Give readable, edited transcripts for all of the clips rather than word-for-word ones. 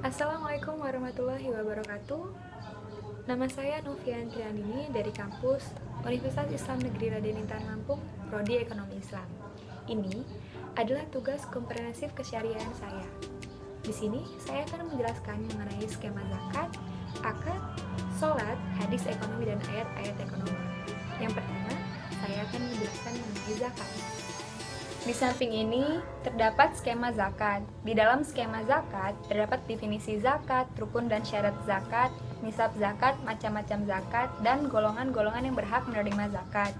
Assalamualaikum warahmatullahi wabarakatuh. Nama saya Novian Triandini dari kampus Universitas Islam Negeri Raden Intan Lampung, Prodi Ekonomi Islam. Ini adalah tugas komprehensif kesyariahan saya. Di sini saya akan menjelaskan mengenai skema zakat, akad, sholat, hadis ekonomi, dan ayat-ayat ekonomi. Yang pertama, saya akan menjelaskan mengenai zakat. Di samping ini terdapat skema zakat. Di dalam skema zakat terdapat definisi zakat, rukun dan syarat zakat, nisab zakat, macam-macam zakat, dan golongan-golongan yang berhak menerima zakat.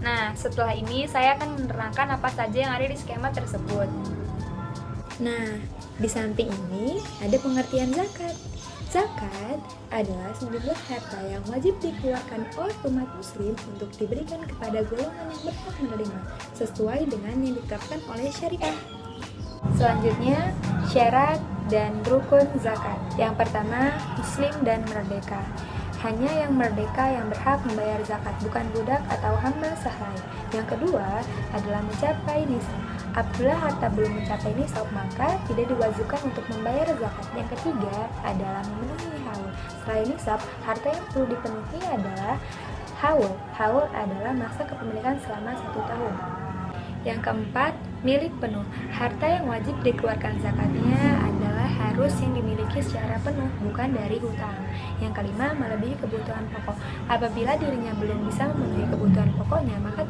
Nah, setelah ini saya akan menerangkan apa saja yang ada di skema tersebut. Nah, di samping ini ada pengertian zakat. Zakat adalah sejumlah harta yang wajib dikeluarkan oleh umat muslim untuk diberikan kepada golongan yang berhak menerima sesuai dengan yang ditetapkan oleh syariah. Selanjutnya, syarat dan rukun zakat. Yang pertama, muslim dan merdeka. Hanya yang merdeka yang berhak membayar zakat, bukan budak atau hamba sahaya. Yang kedua adalah mencapai nisab. Apabila harta belum mencapai nisab, maka tidak diwajibkan untuk membayar zakat. Yang ketiga adalah memenuhi haul. Selain nisab, harta yang perlu dipenuhi adalah haul. Haul adalah masa kepemilikan selama 1 tahun. Yang keempat, milik penuh. Harta yang wajib dikeluarkan zakatnya adalah harus yang dimiliki secara penuh, bukan dari hutang. Yang kelima, melebihi kebutuhan pokok. Apabila dirinya belum bisa memenuhi kebutuhan pokoknya, maka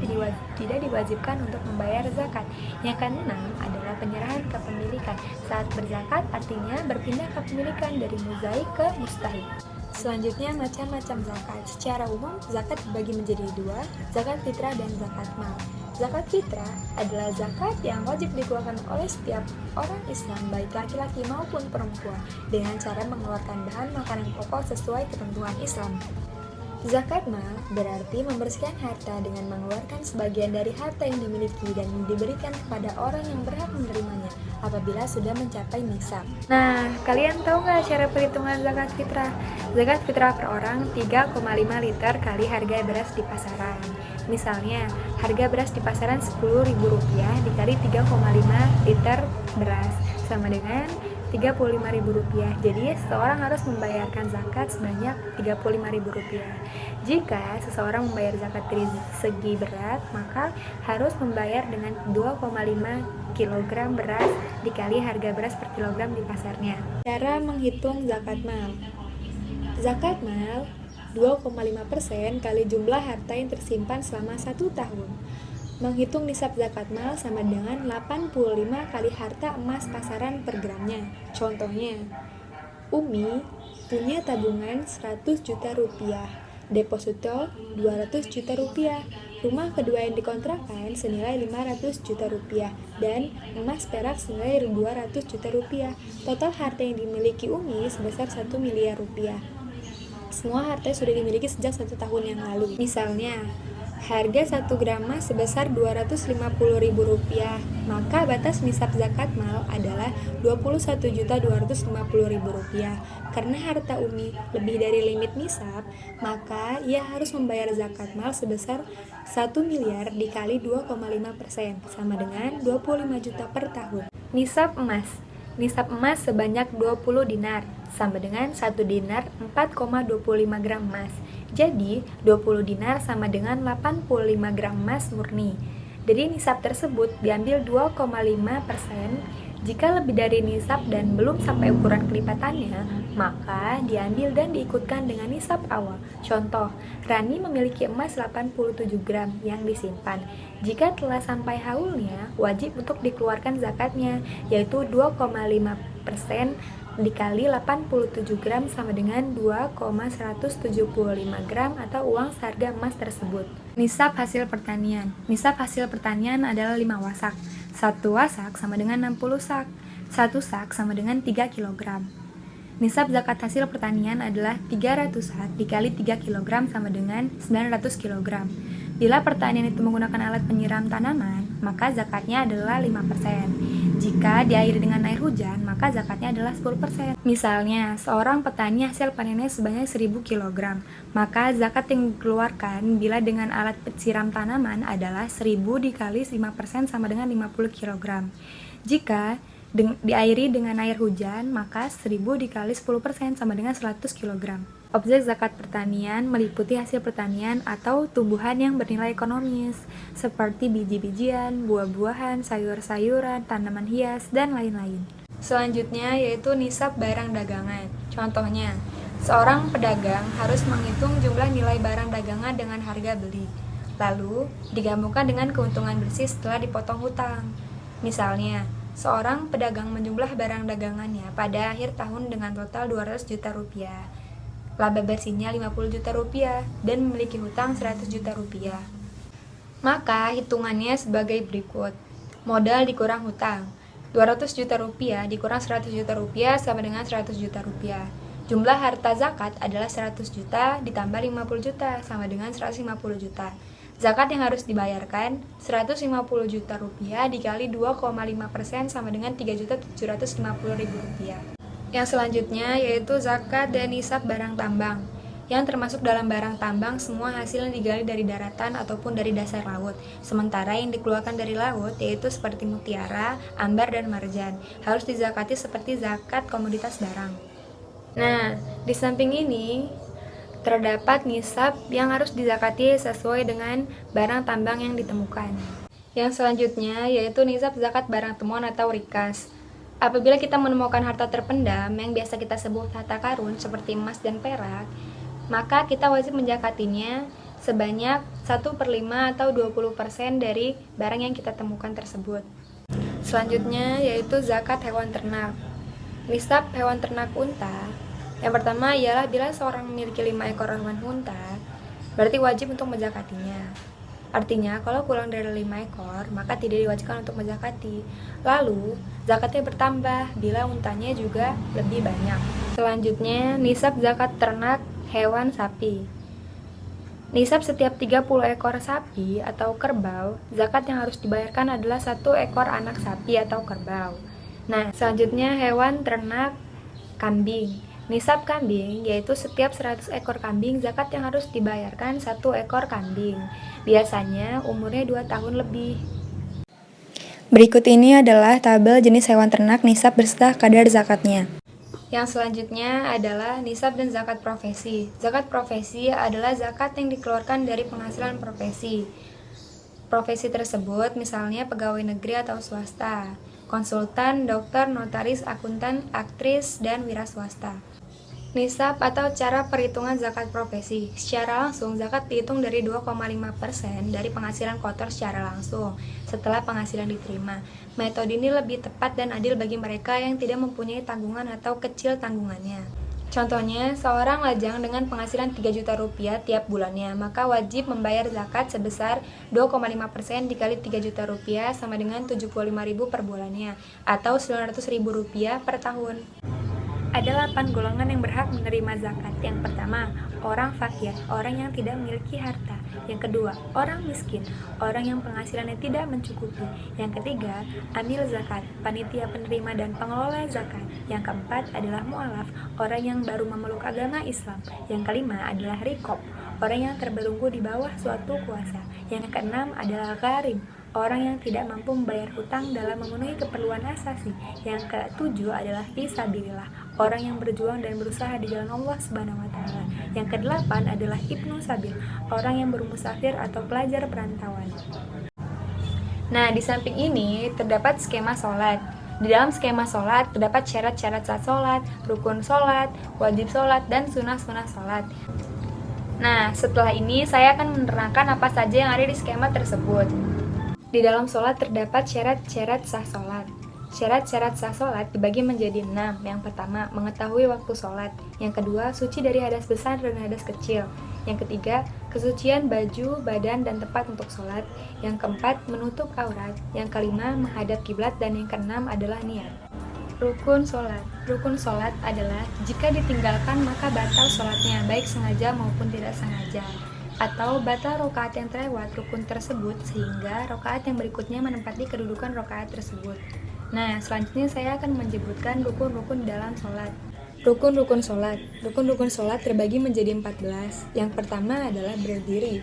tidak diwajibkan untuk membayar zakat. Yang keenam adalah penyerahan kepemilikan. Saat berzakat artinya berpindah kepemilikan dari muzaik ke mustahik. Selanjutnya, macam-macam zakat. Secara umum, zakat dibagi menjadi 2, zakat fitrah dan zakat mal. Zakat fitrah adalah zakat yang wajib dikeluarkan oleh setiap orang Islam, baik laki-laki maupun perempuan, dengan cara mengeluarkan bahan makanan pokok sesuai ketentuan Islam. Zakat mal berarti membersihkan harta dengan mengeluarkan sebagian dari harta yang dimiliki dan diberikan kepada orang yang berhak menerimanya apabila sudah mencapai nisab. Nah, kalian tahu nggak cara perhitungan zakat fitrah? Zakat fitrah per orang 3,5 liter kali harga beras di pasaran. Misalnya, harga beras di pasaran Rp10.000 dikali 3,5 liter beras sama dengan Rp35.000. Jadi, seseorang harus membayarkan zakat sebanyak Rp35.000. Jika seseorang membayar zakat dari segi berat, maka harus membayar dengan 2,5 kg beras dikali harga beras per kilogram di pasarnya. Cara menghitung zakat mal. Zakat mal 2,5% kali jumlah harta yang tersimpan selama 1 tahun. Menghitung nisab zakat mal sama dengan 85 kali harta emas pasaran per gramnya. Contohnya, Umi punya tabungan 100 juta rupiah, deposito 200 juta rupiah, rumah kedua yang dikontrakkan senilai 500 juta rupiah, dan emas perak senilai 200 juta rupiah. Total harta yang dimiliki Umi sebesar 1 miliar rupiah. Semua harta sudah dimiliki sejak 1 tahun yang lalu. Misalnya, harga 1 gram emas sebesar Rp250.000, maka batas nisab zakat mal adalah Rp21.250.000. Karena harta Umi lebih dari limit nisab, maka ia harus membayar zakat mal sebesar 1 miliar dikali 2,5%, sama dengan 25 juta per tahun. Nisab emas. Nisab emas sebanyak 20 dinar, sama dengan 1 dinar 4,25 gram emas. Jadi, 20 dinar sama dengan 85 gram emas murni. Dari nisab tersebut diambil 2,5%. Jika lebih dari nisab dan belum sampai ukuran kelipatannya, maka diambil dan diikutkan dengan nisab awal. Contoh, Rani memiliki emas 87 gram yang disimpan. Jika telah sampai haulnya, wajib untuk dikeluarkan zakatnya, yaitu 2,5% dikali 87 gram sama dengan 2,175 gram atau uang seharga emas tersebut. Nisab hasil pertanian. Nisab hasil pertanian adalah 5 wasak. 1 wasak sama dengan 60 sak. 1 sak sama dengan 3 kg. Nisab zakat hasil pertanian adalah 300 sak dikali 3 kg sama dengan 900 kg. Bila pertanian itu menggunakan alat penyiram tanaman, maka zakatnya adalah 5%. Jika diairi dengan air hujan, maka zakatnya adalah 10%. Misalnya, seorang petani hasil panennya sebanyak 1000 kg, maka zakat yang dikeluarkan bila dengan alat penyiram tanaman adalah 1000 dikali 5% sama dengan 50 kg. Jika diairi dengan air hujan, maka 1000 dikali 10% sama dengan 100 kg. Objek zakat pertanian meliputi hasil pertanian atau tumbuhan yang bernilai ekonomis, seperti biji-bijian, buah-buahan, sayur-sayuran, tanaman hias, dan lain-lain. Selanjutnya yaitu nisab barang dagangan. Contohnya, seorang pedagang harus menghitung jumlah nilai barang dagangan dengan harga beli, lalu digabungkan dengan keuntungan bersih setelah dipotong hutang. Misalnya, seorang pedagang menjumlah barang dagangannya pada akhir tahun dengan total 200 juta rupiah, laba bersihnya 50 juta rupiah, dan memiliki hutang 100 juta rupiah. Maka hitungannya sebagai berikut. Modal dikurang hutang, 200 juta rupiah dikurang 100 juta rupiah sama dengan 100 juta rupiah. Jumlah harta zakat adalah 100 juta ditambah 50 juta sama dengan 150 juta. Zakat yang harus dibayarkan 150 juta rupiah dikali 2,5% sama dengan 3.750.000 rupiah. Yang selanjutnya yaitu zakat dan nisab barang tambang, yang termasuk dalam barang tambang semua hasil yang digali dari daratan ataupun dari dasar laut. Sementara yang dikeluarkan dari laut yaitu seperti mutiara, ambar, dan marjan harus dizakati seperti zakat komoditas barang. Nah, di samping ini terdapat nisab yang harus dizakati sesuai dengan barang tambang yang ditemukan. Yang selanjutnya yaitu nisab zakat barang temuan atau rikas. Apabila kita menemukan harta terpendam yang biasa kita sebut harta karun seperti emas dan perak, maka kita wajib menzakatinya sebanyak 1/5 atau 20% dari barang yang kita temukan tersebut. Selanjutnya yaitu zakat hewan ternak. Nisab hewan ternak unta. Yang pertama ialah bila seorang memiliki 5 ekor hewan unta, berarti wajib untuk menzakatinya. Artinya, kalau kurang dari 5 ekor, maka tidak diwajibkan untuk menzakati. Lalu, zakatnya bertambah bila untanya juga lebih banyak. Selanjutnya, nisab zakat ternak hewan sapi. Nisab setiap 30 ekor sapi atau kerbau, zakat yang harus dibayarkan adalah 1 ekor anak sapi atau kerbau. Nah, selanjutnya hewan ternak kambing. Nisab kambing yaitu setiap 100 ekor kambing, zakat yang harus dibayarkan 1 ekor kambing. Biasanya umurnya 2 tahun lebih. Berikut ini adalah tabel jenis hewan ternak nisab beserta kadar zakatnya. Yang selanjutnya adalah nisab dan zakat profesi. Zakat profesi adalah zakat yang dikeluarkan dari penghasilan profesi. Profesi tersebut misalnya pegawai negeri atau swasta, konsultan, dokter, notaris, akuntan, aktris, dan wira swasta. Nisab atau cara perhitungan zakat profesi. Secara langsung, zakat dihitung dari 2,5% dari penghasilan kotor secara langsung setelah penghasilan diterima. Metode ini lebih tepat dan adil bagi mereka yang tidak mempunyai tanggungan atau kecil tanggungannya. Contohnya, seorang lajang dengan penghasilan 3 juta rupiah tiap bulannya, maka wajib membayar zakat sebesar 2,5% dikali 3 juta rupiah sama dengan 75.000 per bulannya, atau 900.000 rupiah per tahun. Ada 8 golongan yang berhak menerima zakat. Yang pertama, orang fakir, orang yang tidak memiliki harta. Yang kedua, orang miskin, orang yang penghasilannya tidak mencukupi. Yang ketiga, amil zakat, panitia penerima dan pengelola zakat. Yang keempat adalah mu'alaf, orang yang baru memeluk agama Islam. Yang kelima adalah rikob, orang yang terbelenggu di bawah suatu kuasa. Yang keenam adalah gharim, orang yang tidak mampu membayar hutang dalam memenuhi keperluan asasi. Yang ketujuh adalah fisabilillah, orang yang berjuang dan berusaha di jalan Allah Subhanahu wa taala. Yang kedelapan adalah ibnu sabil, orang yang bermusafir atau pelajar perantauan. Nah, di samping ini terdapat skema sholat. Di dalam skema sholat terdapat syarat-syarat sah sholat, rukun sholat, wajib sholat, dan sunnah-sunnah sholat. Nah, setelah ini saya akan menerangkan apa saja yang ada di skema tersebut. Di dalam sholat terdapat syarat-syarat sah sholat. Syarat-syarat sah sholat dibagi menjadi 6. Yang pertama, mengetahui waktu sholat. Yang kedua, suci dari hadas besar dan hadas kecil. Yang ketiga, kesucian baju, badan, dan tempat untuk sholat. Yang keempat, menutup aurat. Yang kelima, menghadap kiblat. Dan yang keenam adalah niat. Rukun sholat. Rukun sholat adalah jika ditinggalkan maka batal sholatnya, baik sengaja maupun tidak sengaja, atau batal rokaat yang terlewat rukun tersebut sehingga rokaat yang berikutnya menempati kedudukan rokaat tersebut. Nah, selanjutnya saya akan menyebutkan rukun-rukun dalam sholat. Rukun-rukun sholat. Rukun-rukun sholat terbagi menjadi 14. Yang pertama adalah berdiri.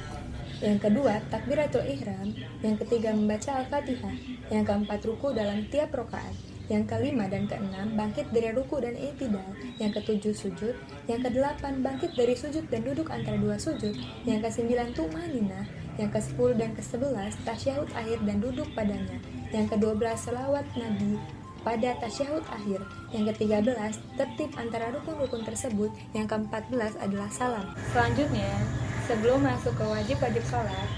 Yang kedua, takbiratul ihram. Yang ketiga, membaca al-fatihah. Yang keempat, ruku dalam tiap rokaat. Yang kelima dan keenam bangkit dari ruku dan i'tidal. Yang ketujuh sujud. Yang kedelapan bangkit dari sujud dan duduk antara dua sujud. Yang kesembilan tumaninah. Yang ke-10 dan ke-11 tasyahud akhir dan duduk padanya. Yang ke-12 selawat Nabi pada tasyahud akhir. Yang ke-13 tertib antara rukun-rukun tersebut. Yang ke-14 adalah salam. Selanjutnya, sebelum masuk ke wajib-wajib sholat,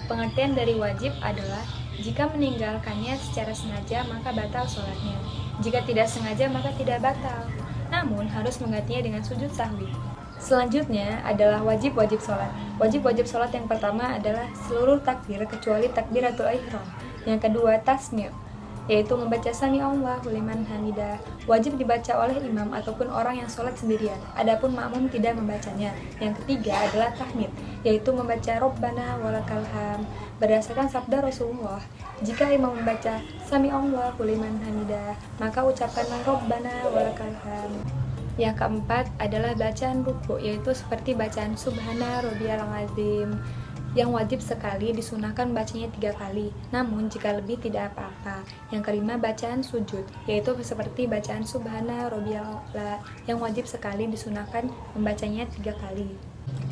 pengertian dari wajib adalah jika meninggalkannya secara sengaja maka batal sholatnya. Jika tidak sengaja maka tidak batal, namun harus menggantinya dengan sujud sahwi. Selanjutnya adalah wajib-wajib sholat. Wajib-wajib sholat yang pertama adalah seluruh takbir kecuali takbiratul ihram. Yang kedua tasmi', yaitu membaca sami Allahu liman hamidah. Wajib dibaca oleh imam ataupun orang yang sholat sendirian, adapun makmum tidak membacanya. Yang ketiga adalah tahmid, yaitu membaca Rabbana walakal ham. Berdasarkan sabda Rasulullah, jika imam membaca sami Allahu liman hamidah, maka ucapkanlah Rabbana walakal ham. Yang keempat adalah bacaan ruku, yaitu seperti bacaan Subhana Rabbiyal Azim, yang wajib sekali, disunahkan bacanya 3 kali, namun jika lebih tidak apa-apa. Yang kelima bacaan sujud, yaitu seperti bacaan Subhana Rabbiyal A'la, yang wajib sekali, disunahkan membacanya 3 kali.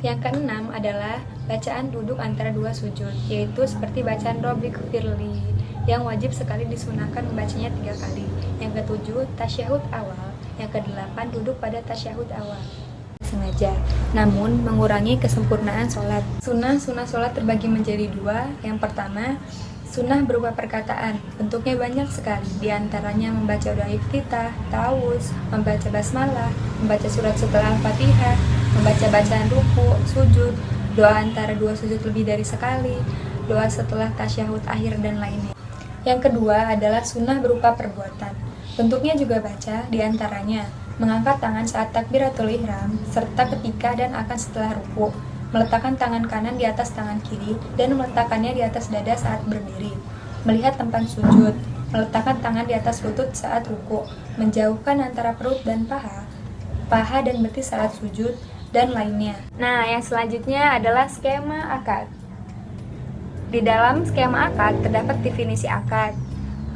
Yang keenam adalah bacaan duduk antara dua sujud, yaitu seperti bacaan Robbighfirli, yang wajib sekali, disunahkan membacanya 3 kali. Yang ketujuh tasyahud awal. Yang kedelapan duduk pada tasyahud awal sengaja, namun mengurangi kesempurnaan sholat. Sunnah sholat terbagi menjadi 2. Yang pertama, sunnah berupa perkataan, bentuknya banyak sekali, diantaranya membaca doa iftitah, ta'awuz, membaca basmalah, membaca surat setelah Al-Fatihah, membaca bacaan ruku, sujud, doa antara dua sujud lebih dari sekali, doa setelah tasyahud akhir, dan lainnya. Yang kedua adalah sunnah berupa perbuatan, bentuknya juga baca, diantaranya mengangkat tangan saat takbiratul ihram, serta ketika dan akan setelah ruku, meletakkan tangan kanan di atas tangan kiri, dan meletakkannya di atas dada saat berdiri, melihat tempat sujud, meletakkan tangan di atas lutut saat ruku, menjauhkan antara perut dan paha dan betis saat sujud, dan lainnya. Nah, yang selanjutnya adalah skema akad. Di dalam skema akad terdapat definisi akad,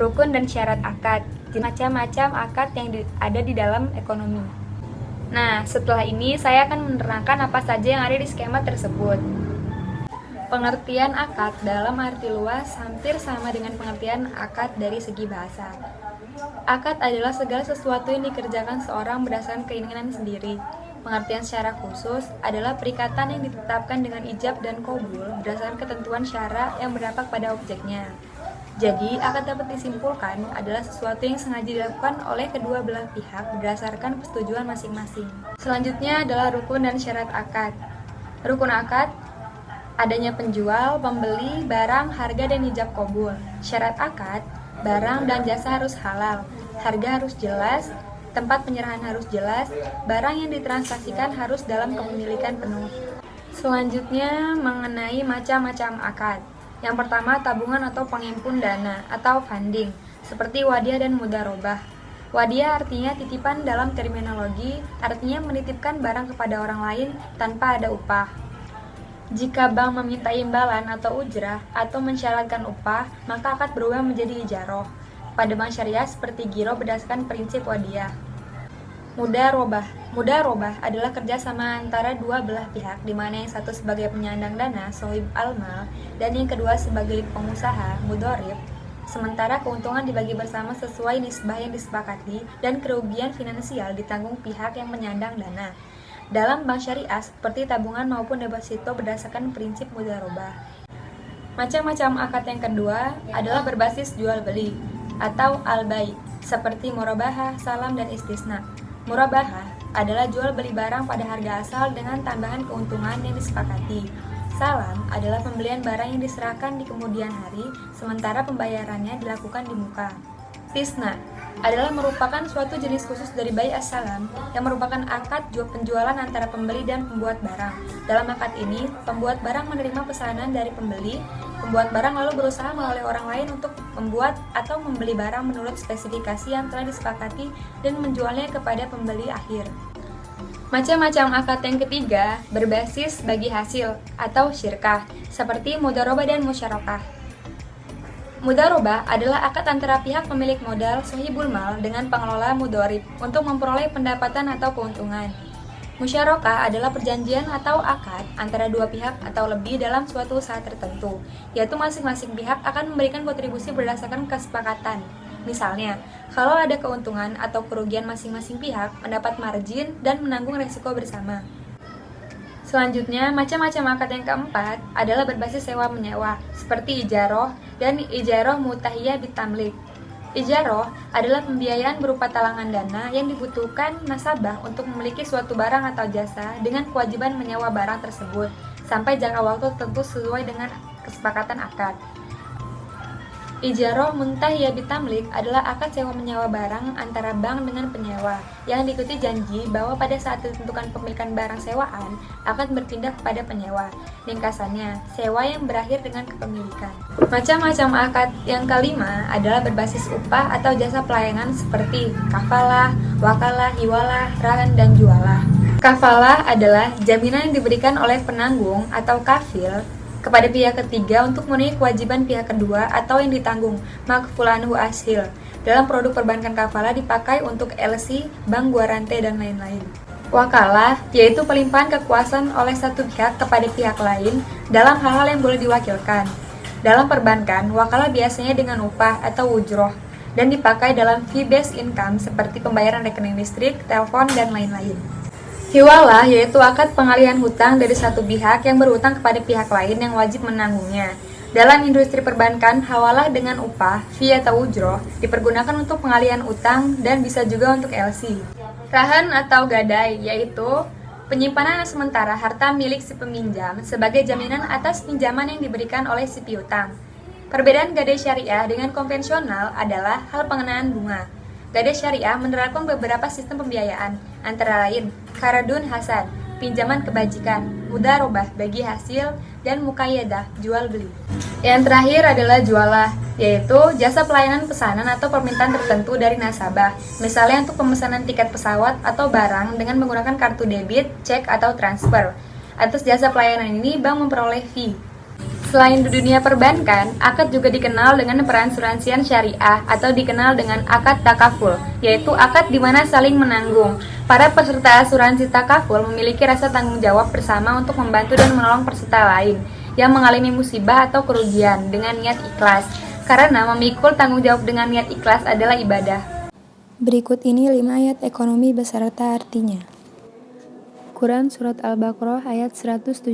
rukun dan syarat akad, macam-macam akad yang ada di dalam ekonomi. Nah, setelah ini saya akan menerangkan apa saja yang ada di skema tersebut. Pengertian akad dalam arti luas hampir sama dengan pengertian akad dari segi bahasa. Akad adalah segala sesuatu yang dikerjakan seorang berdasarkan keinginan sendiri. Pengertian secara khusus adalah perikatan yang ditetapkan dengan ijab dan qabul berdasarkan ketentuan syara yang berdampak pada objeknya. Jadi, akad dapat disimpulkan adalah sesuatu yang sengaja dilakukan oleh kedua belah pihak berdasarkan persetujuan masing-masing. Selanjutnya adalah rukun dan syarat akad. Rukun akad, adanya penjual, pembeli, barang, harga, dan ijab qabul. Syarat akad, barang dan jasa harus halal, harga harus jelas, tempat penyerahan harus jelas, barang yang ditransaksikan harus dalam kepemilikan penuh. Selanjutnya mengenai macam-macam akad. Yang pertama, tabungan atau penghimpun dana atau funding, seperti wadiah dan mudharabah. Wadiah artinya titipan dalam terminologi, artinya menitipkan barang kepada orang lain tanpa ada upah. Jika bank meminta imbalan atau ujrah atau mensyaratkan upah, maka akad berubah menjadi ijaroh. Pada bank syariah seperti giro berdasarkan prinsip wadiah. Mudharabah adalah kerjasama antara dua belah pihak, di mana yang satu sebagai penyandang dana, sohib al-mal, dan yang kedua sebagai pengusaha, mudharib. Sementara keuntungan dibagi bersama sesuai nisbah yang disepakati, dan kerugian finansial ditanggung pihak yang menyandang dana. Dalam bank syariah seperti tabungan maupun deposito berdasarkan prinsip mudharabah. Macam-macam akad yang kedua adalah berbasis jual beli atau al-bai, seperti murabahah, salam, dan istisna. Murabahah adalah jual beli barang pada harga asal dengan tambahan keuntungan yang disepakati. Salam adalah pembelian barang yang diserahkan di kemudian hari, sementara pembayarannya dilakukan di muka. Istisna adalah merupakan suatu jenis khusus dari bai as-salam yang merupakan akad penjualan antara pembeli dan pembuat barang. Dalam akad ini, pembuat barang menerima pesanan dari pembeli. Pembuat barang lalu berusaha melalui orang lain untuk membuat atau membeli barang menurut spesifikasi yang telah disepakati dan menjualnya kepada pembeli akhir. Macam-macam akad yang ketiga berbasis bagi hasil atau syirkah, seperti mudharabah dan musyarakah. Mudharabah adalah akad antara pihak pemilik modal sohibul mal dengan pengelola mudharib untuk memperoleh pendapatan atau keuntungan. Musyarakah adalah perjanjian atau akad antara dua pihak atau lebih dalam suatu usaha tertentu, yaitu masing-masing pihak akan memberikan kontribusi berdasarkan kesepakatan. Misalnya, kalau ada keuntungan atau kerugian masing-masing pihak, mendapat margin dan menanggung resiko bersama. Selanjutnya, macam-macam akad yang keempat adalah berbasis sewa-menyewa, seperti ijaroh dan ijaroh mutahiyah bitamlik. Ijaroh adalah pembiayaan berupa talangan dana yang dibutuhkan nasabah untuk memiliki suatu barang atau jasa dengan kewajiban menyewa barang tersebut sampai jangka waktu tertentu sesuai dengan kesepakatan akad. Ijaroh muntahiyah bitamlik adalah akad sewa-menyewa barang antara bank dengan penyewa yang diikuti janji bahwa pada saat ditentukan pemilikan barang sewaan akan berpindah kepada penyewa. Ringkasannya, sewa yang berakhir dengan kepemilikan. Macam-macam akad yang kelima adalah berbasis upah atau jasa pelayanan seperti kafalah, wakalah, hiwalah, rahan, dan jualah. Kafalah adalah jaminan yang diberikan oleh penanggung atau kafil kepada pihak ketiga untuk memenuhi kewajiban pihak kedua atau yang ditanggung makfulanhu ashil. Dalam produk perbankan kafalah dipakai untuk LC, bank guarante, dan lain-lain. Wakalah yaitu pelimpahan kekuasaan oleh satu pihak kepada pihak lain dalam hal-hal yang boleh diwakilkan. Dalam perbankan, wakalah biasanya dengan upah atau ujroh dan dipakai dalam fee-based income seperti pembayaran rekening listrik, telepon, dan lain-lain. Hiwalah yaitu akad pengalihan hutang dari satu pihak yang berhutang kepada pihak lain yang wajib menanggungnya. Dalam industri perbankan, hawalah dengan upah, fee atau ujroh dipergunakan untuk pengalihan utang dan bisa juga untuk LC. Rahan atau gadai yaitu penyimpanan sementara harta milik si peminjam sebagai jaminan atas pinjaman yang diberikan oleh si piutang. Perbedaan gadai syariah dengan konvensional adalah hal pengenaan bunga. Gadai syariah menerapkan beberapa sistem pembiayaan, antara lain karadun hasan, pinjaman kebajikan, mudharabah bagi hasil, dan muqayyadah, jual beli. Yang terakhir adalah jualah, yaitu jasa pelayanan pesanan atau permintaan tertentu dari nasabah, misalnya untuk pemesanan tiket pesawat atau barang dengan menggunakan kartu debit, cek, atau transfer. Atas jasa pelayanan ini, bank memperoleh fee. Selain di dunia perbankan, akad juga dikenal dengan peransuransian syariah atau dikenal dengan akad takaful, yaitu akad di mana saling menanggung. Para peserta asuransi takaful memiliki rasa tanggung jawab bersama untuk membantu dan menolong peserta lain yang mengalami musibah atau kerugian dengan niat ikhlas, karena memikul tanggung jawab dengan niat ikhlas adalah ibadah. Berikut ini 5 ayat ekonomi beserta artinya. Quran Surat Al-Baqarah ayat 177.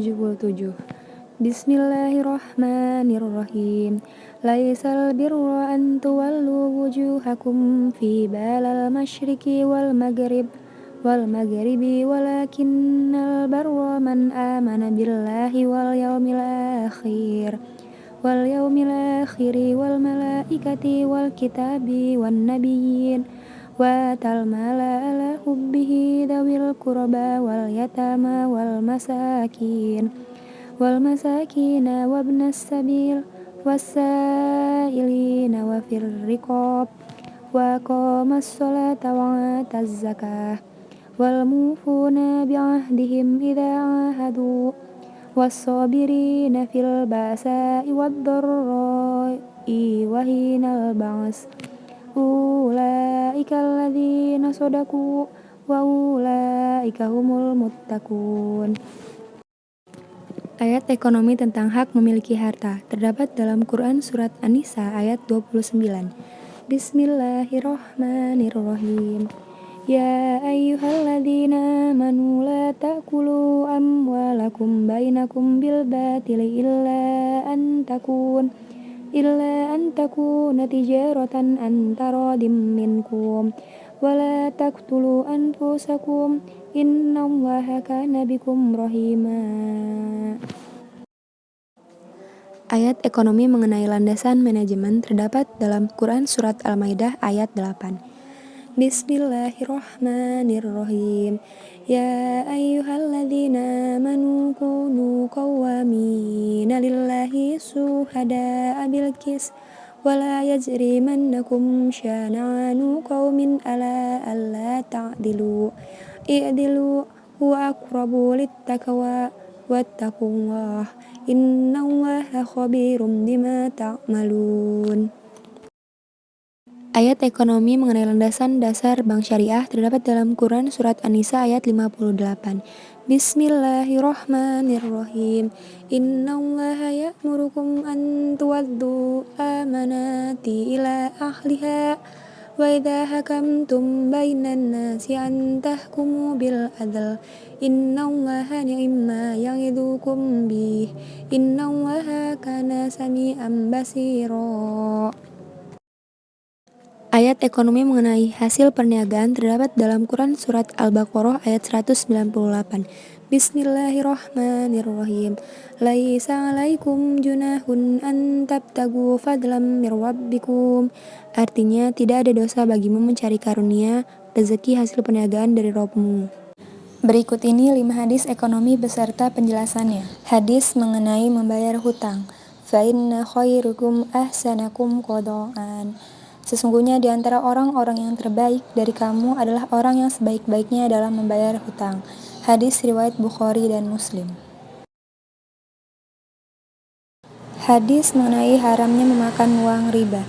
Bismillahirrahmanirrahim. Laisal birra an tuwallu wujuhakum fi balal masyriqi wal maghribi walakinnal barra man amana billahi wal yawmil akhiri wal malaikati wal kitabi wan nabiyyin wa tal mala ala hubbihi dawil qurba wal yatama wal masakina wabnas sabil wasailina wa fir riqab wa qamas salata wa ataz zakah wal mufuna bi'ahdihim idza ahadu was-sabirina fil ba'sa'i wad-dharra'i wa hinal ba's ulaika alladzina shadaku wa ulaika humul muttaqun. Ayat ekonomi tentang hak memiliki harta terdapat dalam Quran Surat An-Nisa ayat 29. Bismillahirrahmanirrahim. Ya ayyuhalladzina amanu la ta'kulu amwalakum bainakum bil batili illa an takuna tijaratan an taradim minkum wala taqtulu anfusakum innallaha kana bikum rahima. Ayat ekonomi mengenai landasan manajemen terdapat dalam Quran Surat Al-Maidah ayat 8. Bismillahirrahmanirrahim. Ya ayyuhalladzina amanu kunu qawwamina lillahi syuhada'a bil qis wala yajrimannakum syana'anu qaumin ala alla ta'dilu i'dilu huwa aqrabu littaqwa wattaqullah innallaha khabirum bima ta'malun. Ayat ekonomi mengenai landasan dasar bank syariah terdapat dalam Quran Surat An-Nisa ayat 58. Bismillahirrahmanirrahim. Innallaha ya'murukum an tuwaddu amanati ila ahliha wa idha hakamtum bainan nasi an tahkumu bil adl. Innallaha ni'ma ya'idukum bih. Innallaha kana sami'an basira. Ayat ekonomi mengenai hasil perniagaan terdapat dalam Quran Surat Al-Baqarah ayat 198. Bismillahirrahmanirrahim. Laisa alaikum junahun an tabtagu fadlam mir rabbikum. Artinya, tidak ada dosa bagimu mencari karunia rezeki hasil perniagaan dari Rabbmu. Berikut ini 5 hadis ekonomi beserta penjelasannya. Hadis mengenai membayar hutang. Fa inna khairukum ahsanakum qada'an. Sesungguhnya di antara orang-orang yang terbaik dari kamu adalah orang yang sebaik-baiknya dalam membayar hutang. Hadis riwayat Bukhari dan Muslim. Hadis mengenai haramnya memakan uang riba.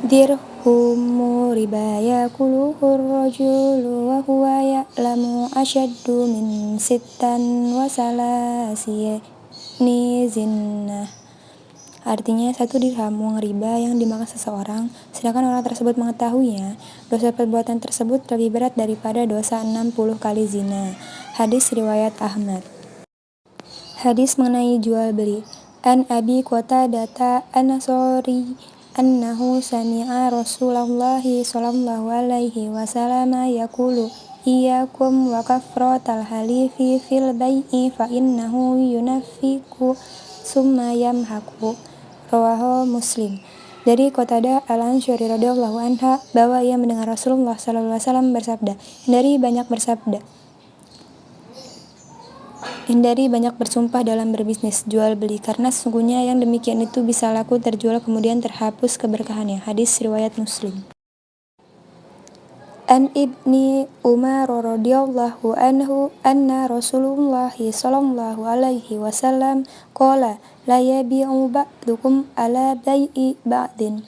Dirhumu riba yakuluhur rajulu wa huwa ya'lamu asyaddu min sittan wa salasiyani zinnah. Artinya 1 dirham uang riba yang dimakan seseorang, sedangkan orang tersebut mengetahuinya, dosa perbuatan tersebut lebih berat daripada dosa 60 kali zina. Hadis riwayat Ahmad. Hadis mengenai jual beli. An Abi Qatadah an-Ansari annahu sami'a Rasulullah sallallahu alaihi wasallam yaqulu iyyakum wa kafratal halifi fil bai'i fa innahu yunaffiqu summa yamhaku. Rawahu Muslim. Dari Qatadah al-Ansari radhiyallahu anha bahwa ia mendengar Rasulullah sallallahu alaihi wasallam bersabda, hindari banyak bersumpah dalam berbisnis jual beli, karena sesungguhnya yang demikian itu bisa laku terjual kemudian terhapus keberkahannya. Hadis riwayat Muslim. An Ibni Umar radhiyallahu anhu anna Rasulullah sallallahu alaihi wasallam qala la yabi'u ba'dukum ala bai'i ba'din.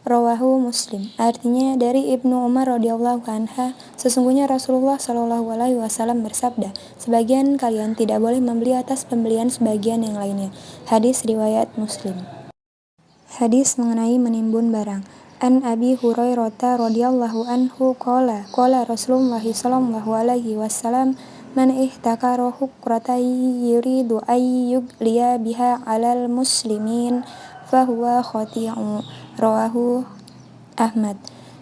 Rawahu Muslim. Artinya dari Ibnu Umar radhiyallahu anha, sesungguhnya Rasulullah sallallahu alaihi wasallam bersabda, sebagian kalian tidak boleh membeli atas pembelian sebagian yang lainnya. Hadis riwayat Muslim. Hadis mengenai menimbun barang. An Abi Hurairah radhiyallahu anhu qala Rasulullah sallallahu alaihi wasallam man ihtakara hukratan yuridu ay yugliya biha 'alal muslimin fahuwa khati'u. Rawahu Ahmad.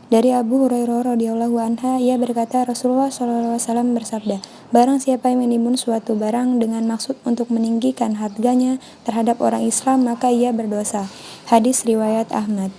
Dari Abu Hurairah radhiyallahu anha, ia berkata Rasulullah sallallahu alaihi wasallam bersabda, barang siapa yang menimbun suatu barang dengan maksud untuk meninggikan harganya terhadap orang Islam, maka ia berdosa. Hadis riwayat Ahmad.